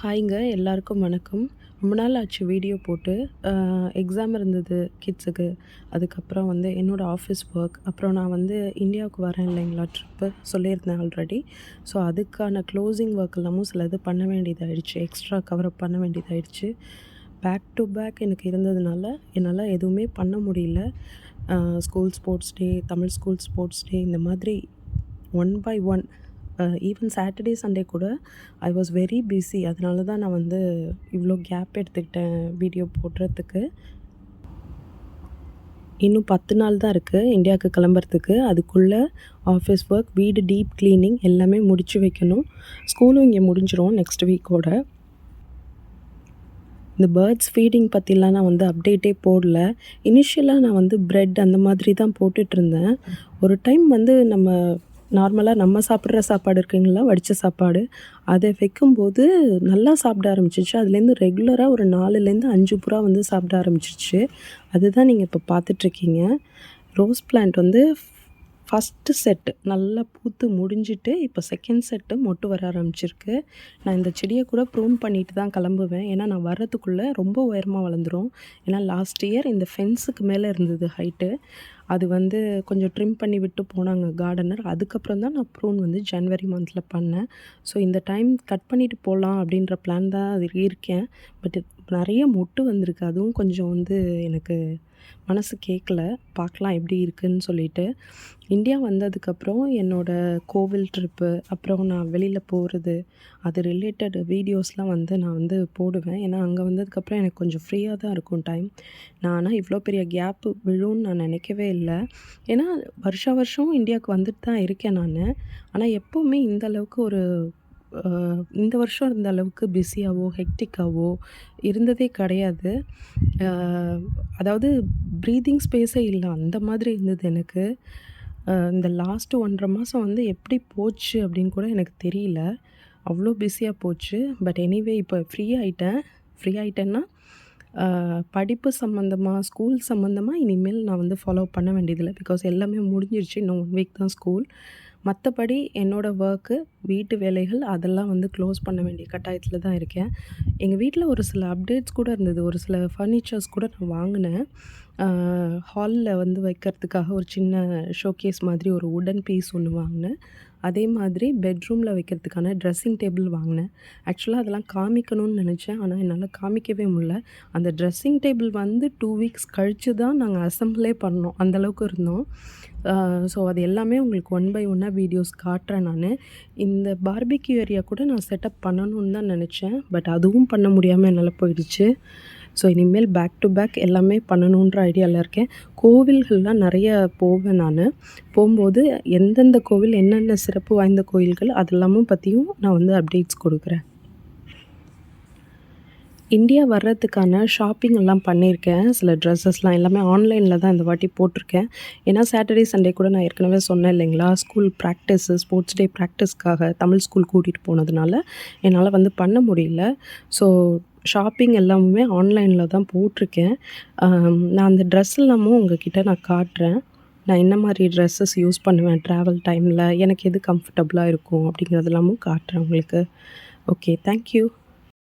ஹாய்ங்க எல்லாருக்கும் வணக்கம். ரொம்ப நாள் ஆச்சு வீடியோ போட்டு. எக்ஸாம் இருந்தது கிட்ஸுக்கு. அதுக்கப்புறம் வந்து என்னோடய ஆஃபீஸ் ஒர்க். அப்புறம் நான் வந்து இந்தியாவுக்கு வரேன் இல்லைங்களா ட்ரிப்பு சொல்லியிருந்தேன் ஆல்ரெடி. ஸோ அதுக்கான க்ளோசிங் ஒர்க் எல்லாமும் சிலது பண்ண வேண்டியதாயிடுச்சு. எக்ஸ்ட்ரா கவரப் பண்ண வேண்டியதாயிடுச்சு. பேக் டு பேக் எனக்கு இருந்ததுனால என்னால் எதுவுமே பண்ண முடியல. School sports day, Tamil school sports day இந்த மாதிரி one by one even Saturday, Sunday கூட ஐ வாஸ் வெரி பிஸி. அதனால தான் நான் வந்து இவ்வளோ கேப் எடுத்துக்கிட்டேன் வீடியோ போடுறதுக்கு. இன்னும் 10 நாள் தான் இருக்குது இந்தியாவுக்கு கிளம்புறதுக்கு. அதுக்குள்ளே ஆஃபீஸ் ஒர்க், வீடு டீப் க்ளீனிங் எல்லாமே முடிச்சு வைக்கணும். ஸ்கூலும் இங்கே முடிஞ்சிரும் நெக்ஸ்ட் வீக்கோட. இந்த பேர்ட்ஸ் ஃபீடிங் பற்றிலாம் நான் வந்து அப்டேட்டே போடல. இனிஷியலாக நான் வந்து பிரெட் அந்த மாதிரி தான் போட்டுட்ருந்தேன். ஒரு டைம் வந்து நார்மலாக நம்ம சாப்பிட்ற சாப்பாடு இருக்குங்களா, வடித்த சாப்பாடு, அதை வைக்கும்போது நல்லா சாப்பிட ஆரம்பிச்சிச்சு. அதுலேருந்து ரெகுலராக ஒரு 4லேருந்து 5 புறா வந்து சாப்பிட ஆரம்பிச்சிருச்சு. அதுதான் நீங்கள் இப்போ பார்த்துட்ருக்கீங்க. ரோஸ் பிளான்ட் வந்து ஃபஸ்ட்டு செட்டு நல்லா பூத்து முடிஞ்சிட்டு, இப்போ செகண்ட் செட்டு மொட்டு வர ஆரம்பிச்சிருக்கு. நான் இந்த செடியை கூட ப்ரூன் பண்ணிட்டு தான் கிளம்புவேன். ஏன்னா நான் வர்றதுக்குள்ளே ரொம்ப உயரமாக வளர்ந்துரும். ஏன்னா லாஸ்ட் இயர் இந்த ஃபென்ஸுக்கு மேலே இருந்தது ஹைட்டு. அது வந்து கொஞ்சம் ட்ரிம் பண்ணி விட்டு போனாங்க கார்டனர். அதுக்கப்புறம் தான் நான் ப்ரூன் வந்து ஜனவரி மந்தில் பண்ணேன். ஸோ இந்த டைம் கட் பண்ணிவிட்டு போகலாம் அப்படின்ற பிளான் தான் அது இருக்கேன். பட் நிறைய மொட்டு வந்திருக்கு. அதுவும் கொஞ்சம் வந்து எனக்கு மனசு கேட்கல. பார்க்கலாம் எப்படி இருக்குதுன்னு சொல்லிட்டு. இந்தியா வந்ததுக்கப்புறம் என்னோடய கோவில் ட்ரிப்பு, அப்புறம் நான் வெளியில் போகிறது, அது ரிலேட்டட் வீடியோஸ்லாம் வந்து நான் வந்து போடுவேன். ஏன்னா அங்கே வந்ததுக்கப்புறம் எனக்கு கொஞ்சம் ஃப்ரீயாக தான் இருக்கும் டைம். நான் ஆனால் இவ்வளோ பெரிய கேப்பு விழும்னு நான் நினைக்கவே இல்லை. ஏன்னா வருஷம் இந்தியாவுக்கு வந்துட்டு தான் இருக்கேன் நான். ஆனால் எப்போவுமே இந்த அளவுக்கு இந்த வருஷம் இருந்த அளவுக்கு பிஸியாவோ, ஹெக்டிக்காவோ இருந்ததே கிடையாது. அதாவது ப்ரீத்திங் ஸ்பேஸே இல்லை, அந்த மாதிரி இருந்தது எனக்கு. இந்த லாஸ்ட்டு 1 1/2 மாதம் வந்து எப்படி போச்சு அப்படின்னு கூட எனக்கு தெரியல. அவ்வளோ பிஸியாக போச்சு. பட் எனிவே இப்போ ஃப்ரீ ஆயிட்டேன்னா படிப்பு சம்மந்தமாக, ஸ்கூல் சம்மந்தமாக இனிமேல் நான் வந்து ஃபாலோ பண்ண வேண்டியதில்லை. பிகாஸ் எல்லாமே முடிஞ்சிருச்சு. இன்னும் 1 வீக் தான் ஸ்கூல். மற்றபடி என்னோடய ஒர்க்கு, வீட்டு வேலைகள் அதெல்லாம் வந்து க்ளோஸ் பண்ண வேண்டிய கட்டாயத்தில் தான் இருக்கேன். எங்கள் வீட்டில் ஒரு சில அப்டேட்ஸ் கூட இருந்தது. ஒரு சில ஃபர்னிச்சர்ஸ் கூட நான் வாங்கினேன். ஹாலில் வந்து வைக்கிறதுக்காக ஒரு சின்ன ஷோகேஸ் மாதிரி ஒரு வுடன் பீஸ் ஒன்று வாங்கினேன். அதே மாதிரி பெட்ரூமில் வைக்கிறதுக்கான ட்ரெஸ்ஸிங் டேபிள் வாங்கினேன். ஆக்சுவலாக அதெல்லாம் காமிக்கணும்னு நினச்சேன். ஆனால் என்னால் காமிக்கவே முடியல. அந்த ட்ரெஸ்ஸிங் டேபிள் வந்து 2 வீக்ஸ் கழித்து தான் நாங்கள் அசெம்பிளே பண்ணோம். அந்தளவுக்கு இருந்தோம். ஸோ அது எல்லாமே உங்களுக்கு ஒன் பை ஒன்னாக வீடியோஸ் காட்டுறேன் நான். இந்த பார்பிக்யூ ஏரியா கூட நான் செட்டப் பண்ணணும்னு தான் நினச்சேன். பட் அதுவும் பண்ண முடியாமல் என்னால் போயிடுச்சு. ஸோ இனிமேல் பேக் டு பேக் எல்லாமே பண்ணணுன்ற ஐடியாவில் இருக்கேன். கோவில்கள்லாம் நிறைய போவேன் நான். போகும்போது எந்தெந்த கோவில், என்னென்ன சிறப்பு வாய்ந்த கோயில்கள் அதெல்லாமும் பற்றியும் நான் வந்து அப்டேட்ஸ் கொடுக்குறேன். இந்தியா வர்றதுக்கான ஷாப்பிங் எல்லாம் பண்ணியிருக்கேன். சில ட்ரெஸ்ஸஸ்லாம் எல்லாமே ஆன்லைனில் தான் இந்த வாட்டி போட்டிருக்கேன். ஏன்னா சாட்டர்டே, சண்டே கூட நான் ஏற்கனவே சொன்னேன் இல்லைங்களா, ஸ்கூல் ப்ராக்டிஸு, ஸ்போர்ட்ஸ் டே ப்ராக்டிஸ்க்காக தமிழ் ஸ்கூல் கூட்டிகிட்டு போனதுனால என்னால் வந்து பண்ண முடியல. ஸோ ஷாப்பிங் எல்லாமுமே ஆன்லைனில் தான் போட்டிருக்கேன். நான் அந்த ட்ரெஸ் எல்லாமும் உங்ககிட்ட நான் காட்டுறேன். நான் என்ன மாதிரி ட்ரெஸ்ஸஸ் யூஸ் பண்ணுவேன் ட்ராவல் டைமில், எனக்கு எது கம்ஃபர்டபுளாக இருக்கும் அப்படிங்கிறது எல்லாமும் காட்டுறேன் உங்களுக்கு. Okay, thank you.